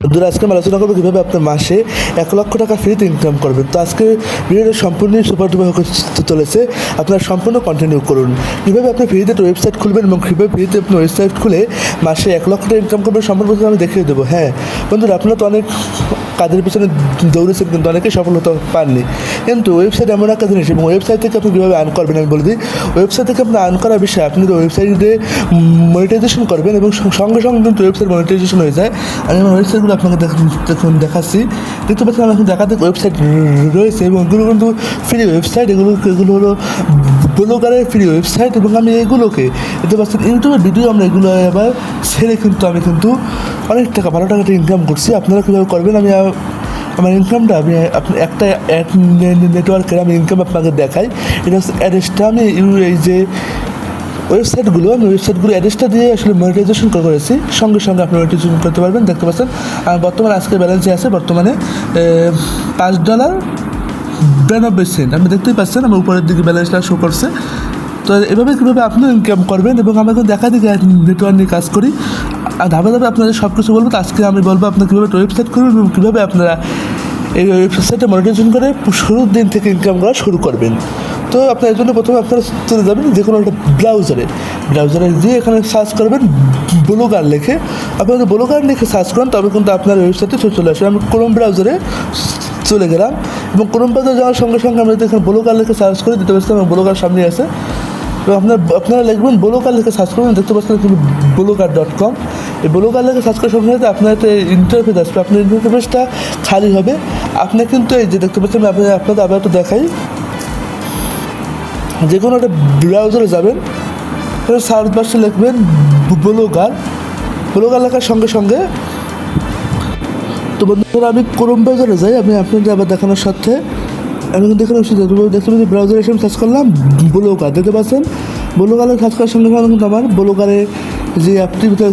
বন্ধুরা আজকে আমি আলোচনা করবো কীভাবে আপনার মাসে 1,00,000 টাকা ফ্রিতে ইনকাম করবেন। তো আজকে ভিডিওটা সম্পূর্ণই সুপার ডুপার হতে চলেছে, আপনারা সম্পূর্ণ কন্টিনিউ করুন। কীভাবে আপনি ফ্রিতে একটা ওয়েবসাইট খুলবেন এবং কীভাবে ফ্রিতে আপনি ওয়েবসাইট খুলে মাসে 1,00,000 টাকা ইনকাম করবেন সম্পূর্ণ আমি দেখিয়ে দেবো। হ্যাঁ বন্ধুরা, আপনারা তো অনেক কাজের পিছনে দৌড়েছেন কিন্তু অনেকেই সফল হতে পারেননি, কিন্তু ওয়েবসাইট এমন একটা জিনিস এবং ওয়েবসাইট থেকে আপনি কীভাবে আর্ন করবেন আমি বলে দিই। ওয়েবসাইট থেকে আপনি আর্ন করার বিষয়ে আপনি ওয়েবসাইটে মনিটাইজেশন করবেন এবং সঙ্গে সঙ্গে কিন্তু ওয়েবসাইট মনিটাইজেশন হয়ে যায়। আমি আমার ওয়েবসাইটগুলো আপনাকে দেখুন দেখাচ্ছি, দেখতে পাচ্ছেন আমার এখন দেখাতে ওয়েবসাইট রয়েছে এবং এগুলো কিন্তু ফ্রি ওয়েবসাইট। এগুলো হলো ব্লগারের ফ্রি ওয়েবসাইট এবং আমি এগুলোকে দেখতে পাচ্ছেন ইউটিউবের ভিডিও আমরা এগুলো এবার ছেড়ে কিন্তু আমি কিন্তু অনেক টাকা ভালো টাকাটা ইনকাম করছি। আপনারা কীভাবে করবেন আমি আমার ইনকামটা আপনি একটা অ্যাড নেটওয়ার্কের আমি ইনকাম আপনাকে দেখাই। এটা হচ্ছে অ্যাড্রেসটা আমি এই যে ওয়েবসাইটগুলো অ্যাড্রেসটা দিয়ে আসলে মনিটাইজেশন করেছি, সঙ্গে সঙ্গে আপনি মনিটাইজেশন করতে পারবেন। দেখতে পাচ্ছেন আর বর্তমানে আজকে ব্যালেন্সে আছে বর্তমানে $5.92। আপনি দেখতেই পাচ্ছেন আমার উপরের দিকে ব্যালেন্সটা শো করছে। তো এভাবে কীভাবে আপনিও ইনকাম করবেন এবং আমরা কিন্তু দেখা দিকে নেটওয়ার্ক নিয়ে কাজ করি আর ধাপে ধাপে আপনাদের সব কিছু বলবো। তো আজকে আমি বলবো আপনার কীভাবে ওয়েবসাইট করবেন এবং কীভাবে আপনারা এই ওয়েবসাইটে মনিটাইজেশন করে শুরুর দিন থেকে ইনকাম করা শুরু করবেন। তো আপনার এর জন্য প্রথমে আপনারা চলে যাবেন যে কোনো একটা ব্রাউজারে গিয়ে এখানে সার্চ করবেন ব্লগার লিখে। আপনি যদি ব্লগার লিখে সার্চ করেন তবে কিন্তু আপনার ওয়েবসাইটে চলে আসবে। আমি ক্রোম ব্রাউজারে চলে গেলাম এবং ক্রোম ব্রাউজারে যাওয়ার সঙ্গে সঙ্গে আমরা যদি এখানে ব্লগার লিখে সার্চ করি দিতে পারছি আমার ব্লগার সামনে আছে এবং আপনারা লিখবেন ব্লগার লিখে সার্চ করবেন, দেখতে পাচ্ছেন কিন্তু blogger.com। এই ব্লগার লিখে সার্চ করার সঙ্গে সাথে আপনার একটা ইন্টারফেস আসবে। আপনার ইন্টারফেসটা খালি হবে। আপনি কিন্তু এই যে দেখতে পাচ্ছেন আপনাদের আবার একটু দেখাই, যে কোনো একটা ব্রাউজারে যাবেন, সার্চ বাক্সে লিখবেন ব্লগার লেখার সঙ্গে সঙ্গে। তো বন্ধুরা আমি ক্রোম ব্রাউজারে যাই, আমি আপনাদের আবার দেখানোর সাথে আমি কিন্তু এখানে দেখতে পাচ্ছি ব্রাউজারে এসে সার্চ করলাম ব্লগার, দেখতে পাচ্ছেন ব্লগারে সার্চ করার সঙ্গে সঙ্গে কিন্তু আমার ব্লগারে যে অ্যাপটির ভিতরে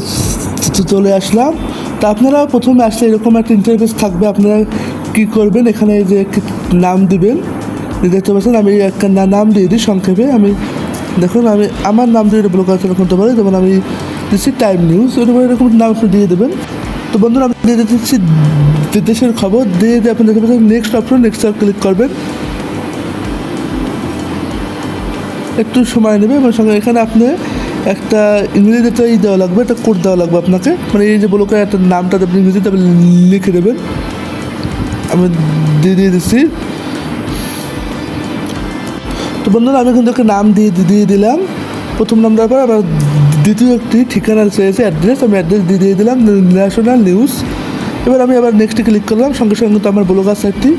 চলে আসলাম। তা আপনারা প্রথমে আসলে এরকম একটা ইন্টারফেস থাকবে। আপনারা কী করবেন, এখানে যে নাম দিবেন, দেখতে পাচ্ছেন আমি একটা নাম দিয়ে দিই সংক্ষেপে। আমি দেখুন আমি আমার নাম দিয়ে ব্লগার করতে পারি, যেমন আমি দিচ্ছি টাইম নিউজ, এরকম নাম আপনি দিয়ে দেবেন। তো বন্ধুরা আমি দিয়ে দিচ্ছি দেশের খবর, দিয়ে আপনি দেখতে পাচ্ছেন নেক্সট ক্লিক করবেন। একটু সময় নেবে এবং সঙ্গে এখানে আপনি একটা ইংরেজিতে দেওয়া লাগবে, একটা কোড দেওয়া লাগবে আপনাকে, মানে এই যে ব্লগার একটা নামটা আপনি ইংরেজিতে লিখে দেবেন। আমি দিয়ে দিচ্ছি। তো বন্ধুরা আমি কিন্তু একটা নাম দিয়ে দিলাম প্রথম নাম, দেওয়ার পর আবার দ্বিতীয় একটি ঠিকানা চেয়েছে অ্যাড্রেস, আমি অ্যাড্রেস দিয়ে দিলাম ন্যাশনাল নিউজ। এবার আমি আবার নেক্সটে ক্লিক করলাম, সঙ্গে সঙ্গে কিন্তু আমার ব্লগার সাইটটি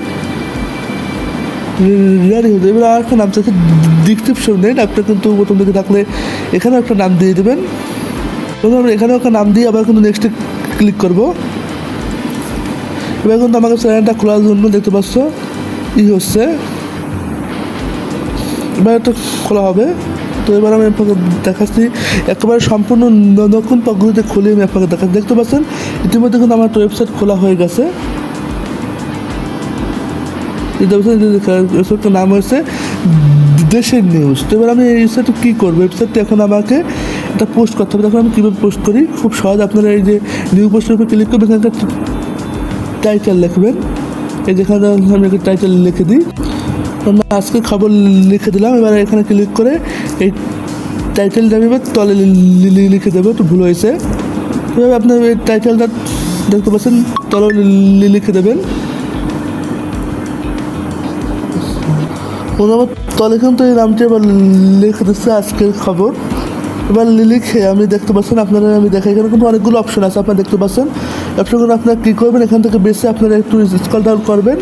রেডি হয়ে যাবে। এবার আর একটা নাম চাইছে ডিসক্রিপশন নেন, আপনি কিন্তু প্রথম দিকে থাকলে এখানেও একটা নাম দিয়ে দেবেন। আমি এখানেও একটা নাম দিয়ে আবার কিন্তু নেক্সটে ক্লিক করবো। এবার কিন্তু আমাকে চ্যানেলটা খোলার জন্য দেখতে পাচ্ছ হচ্ছে, এবার একটা খোলা হবে। তো এবার আমি আপনাকে দেখাচ্ছি একেবারে সম্পূর্ণ নতুন পদ্ধতিতে খুলে আমি আপনাকে দেখাচ্ছি। দেখতে পাচ্ছেন ইতিমধ্যে কিন্তু আমার একটা ওয়েবসাইট খোলা হয়ে গেছে। ওয়েবসাইটটার নাম হয়েছে দেশের নিউজ। তো এবার আমি এই ওয়েবসাইটটা কী করবো, ওয়েবসাইটটা এখন আমাকে একটা পোস্ট করতে হবে। দেখুন আমি কীভাবে পোস্ট করি, খুব সহজ। আপনারা এই যে নিউ পোস্টের উপর ক্লিক করবেন, এখানে একটা টাইটেল লিখবেন। এই যেখানে আমি একটা টাইটেল লিখে দিই, আজকে খবর লিখে দিলাম। এবার এখানে ক্লিক করে এই টাইটেলটা আমি এবার তলে লিখে দেবো, একটু ভুল হয়েছে। এভাবে আপনার এই টাইটেলটা দেখতে পাচ্ছেন তলে লিখে দেবেন। তলে কিন্তু এই নামটি এবার লিখে দিচ্ছে আজকের খবর। এবার লিখে আমি দেখতে পাচ্ছেন আপনারা, আমি দেখাই এখানে কিন্তু অনেকগুলো অপশন আছে, আপনারা দেখতে পাচ্ছেন। অপশনগুলো আপনারা কী করবেন, এখান থেকে বেশি আপনারা একটু স্ক্রল ডাউন করবেন,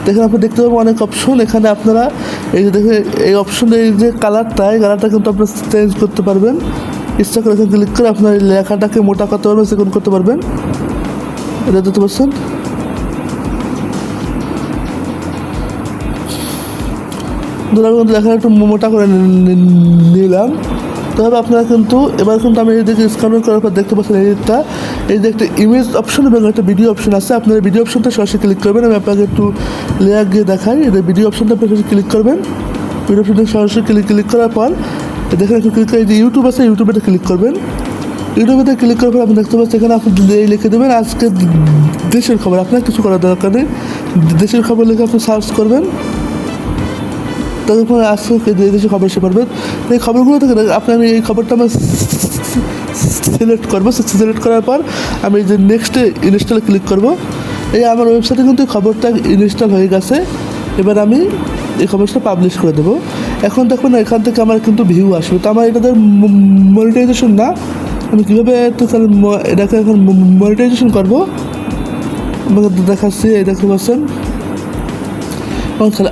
দেখেন আপনি দেখতে পাবেন অনেক অপশন। এখানে আপনারা এই যে দেখে এই অপশনে এই যে কালারটা কিন্তু আপনারা চেঞ্জ করতে পারবেন। ইচ্ছা করে এখানে ক্লিক করে আপনার এই লেখাটাকে মোটা করতে পারবেন, সেকেন্ড করতে পারবেন। এটা দেখতে পাচ্ছেন। ধরুন আমি কিন্তু লেখাটা একটু মোটা করে নিলাম। তবে আপনারা কিন্তু এবার কিন্তু আমি এই দিকে স্ক্যান করার পর দেখতে পাচ্ছেন এই যে একটা ইমেজ অপশন এবং একটা ভিডিও অপশন আছে। আপনারা ভিডিও অপশনটা সরাসরি ক্লিক করবেন। আমি আপনাকে একটু লেয়ার গিয়ে দেখাই। এটা ভিডিও অপশনটা আপনি ক্লিক করবেন। ভিডিও অপশনটা সরাসরি ক্লিক করার পর দেখেন একটু ক্লিক করে যে ইউটিউব আছে, ইউটিউবে ক্লিক করবেন। ইউটিউবে ক্লিক করার পর আপনি দেখতে পাচ্ছেন এখানে আপনি লিখে দেবেন আজকে দেশের খবর। আপনার কিছু করার দরকার নেই, দেশের খবর লিখে আপনি সার্চ করবেন, তারপর আজকে দেশের খবর এসে পারবেন। এই খবরগুলো থেকে আপনার এই খবরটা আমরা সিলেক্ট করবো। সিলেক্ট করার পর আমি যে নেক্সটে ইনস্টলে ক্লিক করব। এই আমার ওয়েবসাইটে কিন্তু খবরটা ইনস্টল হয়ে গেছে। এবার আমি এই খবরটা পাবলিশ করে দেবো। এখন দেখবেন এখান থেকে আমার কিন্তু ভিউ আসবে। তো আমার এটাদের মনিটাইজেশন না, আমি কীভাবে এটাকে এখন মনিটাইজেশন করবো আমাকে দেখাচ্ছি। এই দেখতে পাচ্ছেন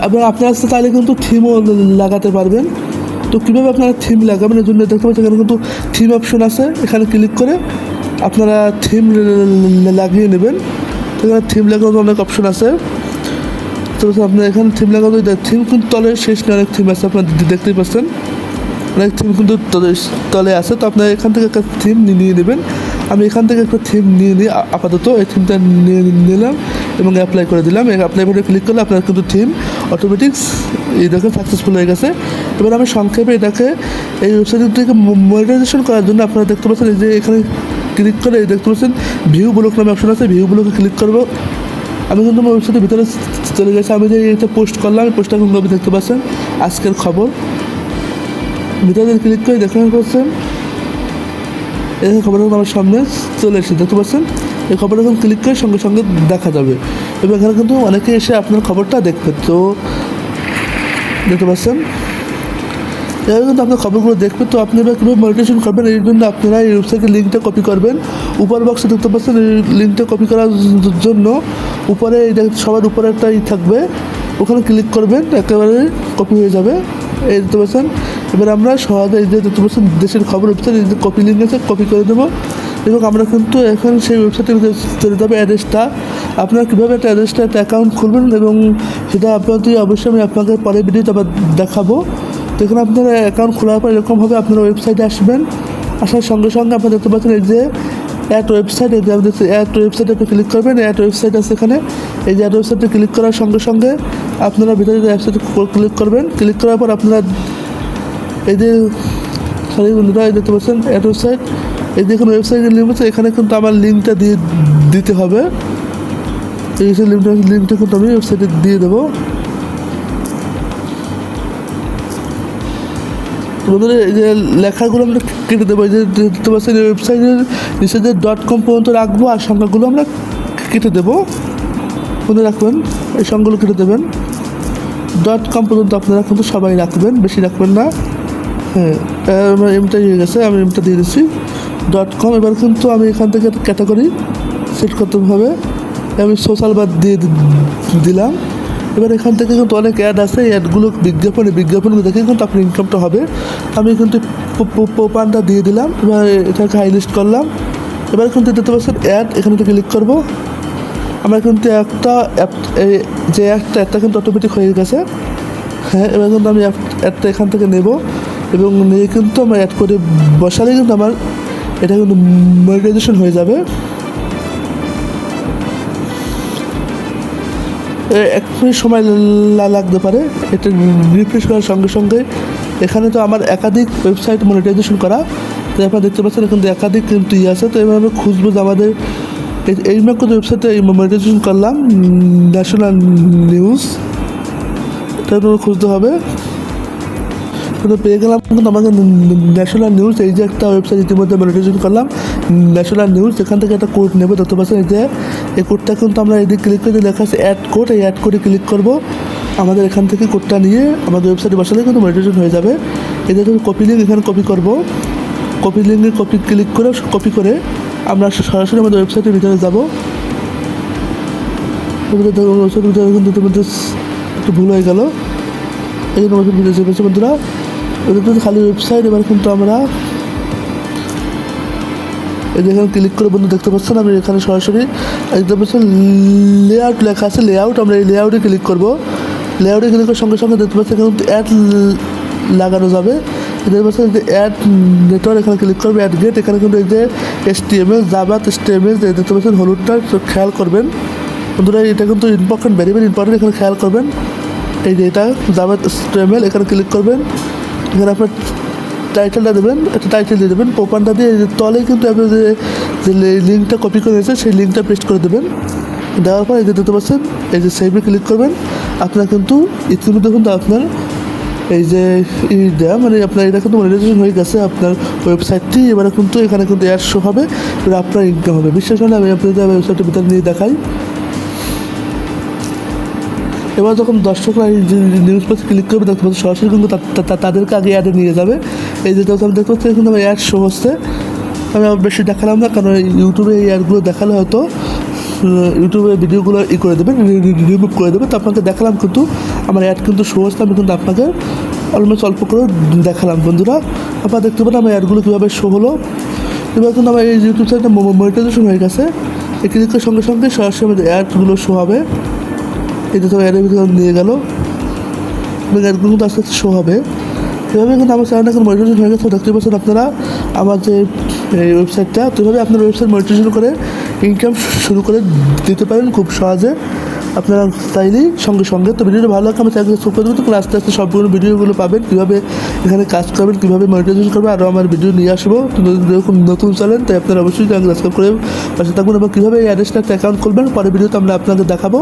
এবং আপনারা চাইলে কিন্তু থিমও লাগাতে পারবেন। তো কীভাবে আপনারা থিম লাগাবেন এর জন্য দেখতে পাচ্ছেন এখানে কিন্তু থিম অপশন আছে। এখানে ক্লিক করে আপনারা থিম লাগিয়ে নেবেন। তো এখানে থিম লাগানোর অনেক অপশন আছে। তো আপনার এখানে থিম লাগানো থিম কিন্তু তলে শেষ নেই, অনেক থিম আছে আপনারা দেখতেই পাচ্ছেন, অনেক থিম কিন্তু তলে আছে। তো আপনার এখান থেকে একটা থিম নিয়ে নেবেন। আমি এখান থেকে একটা থিম নিয়ে নিই আপাতত। এই থিমটা নিয়ে নিলাম এবং অ্যাপ্লাই করে দিলাম। অ্যাপ্লাই করে ক্লিক করলে আপনার কিন্তু থিম অটোমেটিক্স এই দেখে সাকসেসফুল হয়ে গেছে। এবার আমি সংক্ষেপে এটাকে এই ওয়েবসাইট থেকে মনিটাইজেশন করার জন্য আপনারা দেখতে পাচ্ছেন এই যে এখানে ক্লিক করে এই দেখতে পাচ্ছেন ভিউ ব্লক নামে অপশন আছে। ভিউ ব্লকে ক্লিক করবো। আমি কিন্তু আমার ওয়েবসাইটের ভিতরে চলে গেছি। আমি যে এটা পোস্ট করলাম, পোস্টটা কিন্তু আপনি দেখতে পাচ্ছেন আজকের খবর। ভিতরে ক্লিক করে দেখতে পাচ্ছেন এই খবরটা আমার সামনে চলে এসেছে, দেখতে পাচ্ছেন। এই খবরটা এখন ক্লিক করে সঙ্গে সঙ্গে দেখা যাবে এবং এখানে কিন্তু অনেকে এসে আপনার খবরটা দেখবে। তো দেখতে পাচ্ছেন এভাবে কিন্তু আপনার খবরগুলো দেখবে। তো আপনি এবার কীভাবে মনিটাইজেশন করবেন এই জন্য আপনারা এই ওয়েবসাইটের লিঙ্কটা কপি করবেন। উপর বক্সে দেখতে পাচ্ছেন এই লিঙ্কটা কপি করার জন্য উপরে এই সবার উপরে একটা থাকবে, ওখানে ক্লিক করবেন, একেবারে কপি হয়ে যাবে। এই দেখতে পাচ্ছেন। এবার আমরা সহজে এই যে দেখতে পাচ্ছেন দেশের খবর ওয়েবসাইট এই যে কপি লিঙ্ক আছে, কপি করে দেবো এবং আমরা কিন্তু এখন সেই ওয়েবসাইটে চলে যাবে। অ্যাড্রেসটা আপনারা কীভাবে একটা অ্যাড্রেসটা একটা অ্যাকাউন্ট খুলবেন এবং সেটা আপনাদের অবশ্যই আমি আপনাকে পরে ভিডিওতে আবার দেখাবো। তো এখানে আপনারা অ্যাকাউন্ট খোলার পর এরকমভাবে আপনারা ওয়েবসাইটে আসবেন। আসার সঙ্গে সঙ্গে আপনারা দেখতে পাচ্ছেন এই যে অ্যাড ওয়েবসাইট, এই যে আমাদের অ্যাড ওয়েবসাইটে আপনি ক্লিক করবেন। অ্যাড ওয়েবসাইট আছে এখানে, এই যে অ্যাড ওয়েবসাইটে ক্লিক করার সঙ্গে সঙ্গে আপনারা ভিতরে ওয়েবসাইটে ক্লিক করবেন। ক্লিক করার পর আপনারা এই যে সরি বন্ধুরা এই দেখতে পাচ্ছেন অ্যাড ওয়েবসাইট, এই দেখুন ওয়েবসাইটের লিঙ্ক আছে। এখানে কিন্তু আমার লিঙ্কটা দিতে হবে। এই যে লিঙ্কটা কিন্তু আমি ওয়েবসাইটে দিয়ে দেবো। বন্ধুরা এই যে লেখাগুলো আমরা কেটে দেবো। এই যে দেখতে পাচ্ছেন এই ওয়েবসাইটের নিচে যে .com পর্যন্ত রাখবো আর সংখ্যাগুলো আমরা কেটে দেবো। মনে রাখবেন এই সংখ্যাগুলো কেটে দেবেন। .com পর্যন্ত আপনারা কিন্তু সবাই রাখবেন, বেশি রাখবেন না। হ্যাঁ আমার এমটাই হয়ে গেছে, আমি এমটা দিয়ে দিচ্ছি .com। এবার কিন্তু আমি এখান থেকে ক্যাটাগরি সেট করতে হবে। আমি সোশ্যাল বার দিয়ে দিলাম। এবার এখান থেকে কিন্তু অনেক অ্যাড আছে, এই অ্যাডগুলো বিজ্ঞাপনগুলো দেখে কিন্তু আপনার ইনকামটা হবে। আমি কিন্তু পোপানটা দিয়ে দিলাম। এবার এটাকে হাইলিস্ট করলাম। এবার কিন্তু দেখতে পাচ্ছেন অ্যাড, এখানে ক্লিক করবো। আমার কিন্তু একটা যে অ্যাডটা কিন্তু অটোমেটিক হয়ে গেছে। হ্যাঁ এবার কিন্তু আমি অ্যাডটা এখান থেকে নেব এবং নিয়ে কিন্তু আমার অ্যাড করে বসালে কিন্তু আমার এটা কিন্তু মনিটাইজেশন হয়ে যাবে। এক মিনিট সময় লাগতে পারে। এটা রিফ্রেশ করার সঙ্গে সঙ্গে এখানে তো আমার একাধিক ওয়েবসাইট মনিটাইজেশন করা, তো আপনারা দেখতে পাচ্ছেন এখন একাধিক কিন্তু আছে। তো এভাবে খুঁজবো যে আমাদের এই মাত্র ওয়েবসাইটে মনিটাইজেশন করলাম ন্যাশনাল নিউজ, এটা খুঁজতে হবে। পেয়ে গেলাম কিন্তু আমাকে ন্যাশনাল নিউজ, এই যে একটা ওয়েবসাইট ইতিমধ্যে মনিটাইজেশন করলাম ন্যাশনাল নিউজ। এখান থেকে একটা কোড নেবো, দেখতে পাচ্ছেন এই যে এই কোডটা কিন্তু আমরা এদিকে ক্লিক করে লেখা আছে অ্যাড কোড, এই অ্যাড কোডে ক্লিক করবো। আমাদের এখান থেকে কোডটা নিয়ে আমাদের ওয়েবসাইটে বসালে কিন্তু মনিটাইজেশন হয়ে যাবে। এদের কপি লিঙ্ক এখানে কপি করবো। কপি লিঙ্কে ক্লিক করে কপি করে আমরা সরাসরি আমাদের ওয়েবসাইটের ভিতরে যাবো। ওয়েবসাইটের ভিতরে কিন্তু তোমাদের একটু ভুল হয়ে গেল, এই জন্য ওয়েবসাইট ভিতরে চেপেছে বন্ধুরা। ওদের খালি ওয়েবসাইট। এবার কিন্তু আমরা এই যে এখানে ক্লিক করে বন্ধু দেখতে পাচ্ছেন আমি এখানে সরাসরি দেখতে পাচ্ছেন লেআউট লেখা আছে, লেআউট। আমরা এই লেআউটে ক্লিক করবো। লেআউটে ক্লিক করার সঙ্গে সঙ্গে দেখতে পাচ্ছেন কিন্তু অ্যাড লাগানো যাবে। দেখতে পাচ্ছেন যে অ্যাড নেটওয়ার্ক, এখানে ক্লিক করবে অ্যাড গেট। এখানে কিন্তু এই যে HTML জাভা HTML দেখতে পাচ্ছেন হলুদটা খেয়াল করবেন বন্ধুরা, এটা কিন্তু ইম্পর্টেন্ট, ভেরি ভেরি ইম্পর্টেন্ট। এখানে খেয়াল করবেন এই যে এটা জাভা HTML, এখানে ক্লিক করবেন। এখানে আপনার টাইটেলটা দেবেন, একটা টাইটেল দিয়ে দেবেন, প্রোফাইলটা দিয়ে তলে কিন্তু আপনি যে লিঙ্কটা কপি করে নিয়েছেন সেই লিঙ্কটা পেস্ট করে দেবেন। দেওয়ার পর এই যে দেখতে পাচ্ছেন এই যে সেভে ক্লিক করবেন। আপনার কিন্তু ইতিমধ্যে কিন্তু আপনার এই যে দেওয়া মানে আপনার এটা কিন্তু মনিটাইজেশন হয়ে গেছে আপনার ওয়েবসাইটটি। এবারে কিন্তু এখানে কিন্তু অ্যাড শো হবে, এবার আপনার ইনকাম হবে। বিশ্বাস হলে আমি আপনাদের ওয়েবসাইটের ভিতরে নিয়ে দেখাই। এবার যখন দর্শকরা এই যে নিউজ পেজ ক্লিক করবে দেখতে পাচ্ছি সরাসরি কিন্তু তাদেরকে আগে অ্যাডে নিয়ে যাবে। এই যে আমি দেখতে পাচ্ছি কিন্তু আমার অ্যাড শো হচ্ছে। আমি বেশি দেখালাম না, কারণ ইউটিউবে এই অ্যাডগুলো দেখালে হয়তো ইউটিউবে ভিডিওগুলো করে দেবে, রিমুভ করে দেবে। তো আপনাকে দেখালাম কিন্তু আমার অ্যাড কিন্তু শো হচ্ছে। আমি কিন্তু আপনাকে অলমোস্ট অল্প করে দেখালাম বন্ধুরা। আপনারা দেখতে পারেন আমার অ্যাডগুলো কীভাবে শো হলো। এবার কিন্তু আমার এই ইউটিউব চ্যানেলটা মনিটাইজেশন হয়ে গেছে। এই ক্লিকের সঙ্গে সঙ্গে সরাসরি আমাদের অ্যাডগুলো শো হবে। এই যে অ্যাডের ভিতরে নিয়ে গেল এবং অ্যাডগুলো কিন্তু আস্তে আস্তে শো হবে। এভাবে কিন্তু আমার চ্যানেলটা এখন মনিটাইজেশন হয়ে গেছে। দেখতে পাচ্ছেন আপনারা আমার যে এই ওয়েবসাইটটা, তো এভাবে আপনার ওয়েবসাইট মনিটাইজেশন করে ইনকাম শুরু করে দিতে পারেন খুব সহজে আপনারা চাইলেই সঙ্গে সঙ্গে। তো ভিডিওটা ভালো লাগে আমার চ্যানেলকে সাবস্ক্রাইব করে দেবেন। তো আস্তে আস্তে সবগুলো ভিডিওগুলো পাবেন, কীভাবে এখানে কাজ করবেন, কীভাবে মনিটাইজেশন করবেন। আরও আমার ভিডিও নিয়ে আসবো এরকম নতুন চ্যানেল, তাই আপনারা অবশ্যই চ্যানেল সাবস্ক্রাইব করে পাশে থাকবেন। এবং কীভাবে এই অ্যাড্রেসটা একটা অ্যাকাউন্ট খুলবেন পরে ভিডিওতে আমরা আপনাদের দেখাবো,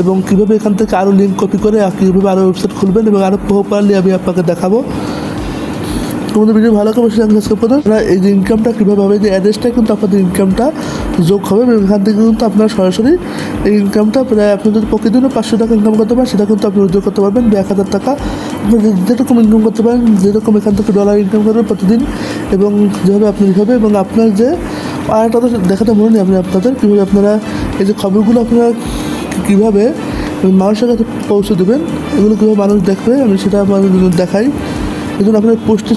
এবং কীভাবে এখান থেকে আরও লিঙ্ক কপি করে কীভাবে আরও ওয়েবসাইট খুলবেন এবং আরও প্রপারলি আমি আপনাকে দেখাবো। তোমাদের ভিডিও ভালো করে অবশ্যই সাবস্ক্রাইব করবেন। এই যে ইনকামটা কীভাবে হবে, যে অ্যাড্রেসটা কিন্তু আপনাদের ইনকামটা যোগ হবে এবং এখান থেকে কিন্তু আপনারা সরাসরি এই ইনকামটা প্রায় আপনি যদি প্রতিদিনও 500 টাকা ইনকাম করতে পারেন, সেটা কিন্তু আপনি উইথড্র করতে পারবেন 1000 টাকা। আপনি যেরকম ইনকাম করতে পারেন, যেরকম এখান থেকে ডলার ইনকাম করবেন প্রতিদিন, এবং যেভাবে আপনি হবে এবং আপনার যে আরেকটা দেখাতে মনে নেই আপনাদের কীভাবে আপনারা এই যে খবরগুলো আপনারা কীভাবে মানুষের কাছে পৌঁছে দেবেন, এগুলো কীভাবে মানুষ দেখবে আমি সেটা আপনাদের দেখাই। এই জন্য আপনার পোস্টে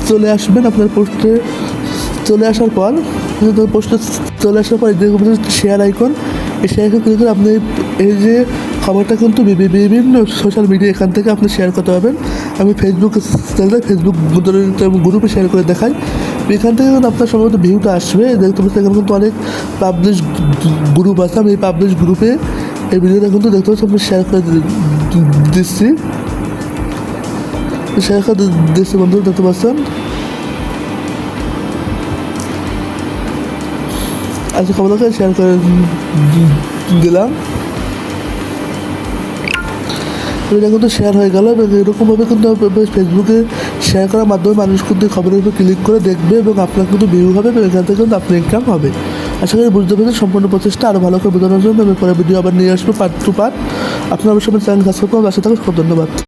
চলে আসবেন। আপনার পোস্টে চলে আসার পর পোস্টে চলে আসার পর শেয়ার আইকন, এই শেয়ার আইকন ক্লিক করে আপনি এই যে খবরটা কিন্তু বিভিন্ন সোশ্যাল মিডিয়া এখান থেকে আপনি শেয়ার করতে পারবেন। আমি ফেসবুক গ্রুপে শেয়ার করে দেখাই। এখান থেকে কিন্তু আপনার সম্ভবত ভিউটা আসবে। দেখতে পাচ্ছি এখানে কিন্তু অনেক পাবলিশ গ্রুপ আছে। আমি এই পাবলিশ গ্রুপে এই ভিডিওটা কিন্তু দেখতে পাচ্ছি আপনি শেয়ার করে দিচ্ছি। শেয়ার করে দিচ্ছি বন্ধুরা, দেখতে পাচ্ছেন। আজকে খবরটাকে শেয়ার করে দিলাম। এটা কিন্তু শেয়ার হয়ে গেল এবং এরকমভাবে কিন্তু ফেসবুকে শেয়ার করার মাধ্যমে মানুষ কিন্তু খবরের উপর ক্লিক করে দেখবে এবং আপনার কিন্তু ভিউ হবে এবং এখান থেকে কিন্তু আপনার ইনকাম হবে। আশা করি বুঝতে পেরেছেন। সম্পূর্ণ প্রচেষ্টা আরও ভালো করে বোঝানোর জন্য আমি পরে ভিডিও আবার নিয়ে আসবো পার্ট টু পার্ট। আপনারা অবশ্যই আমার চ্যানেল সাবস্ক্রাইব করুন। আশা থাকুন। খুব ধন্যবাদ।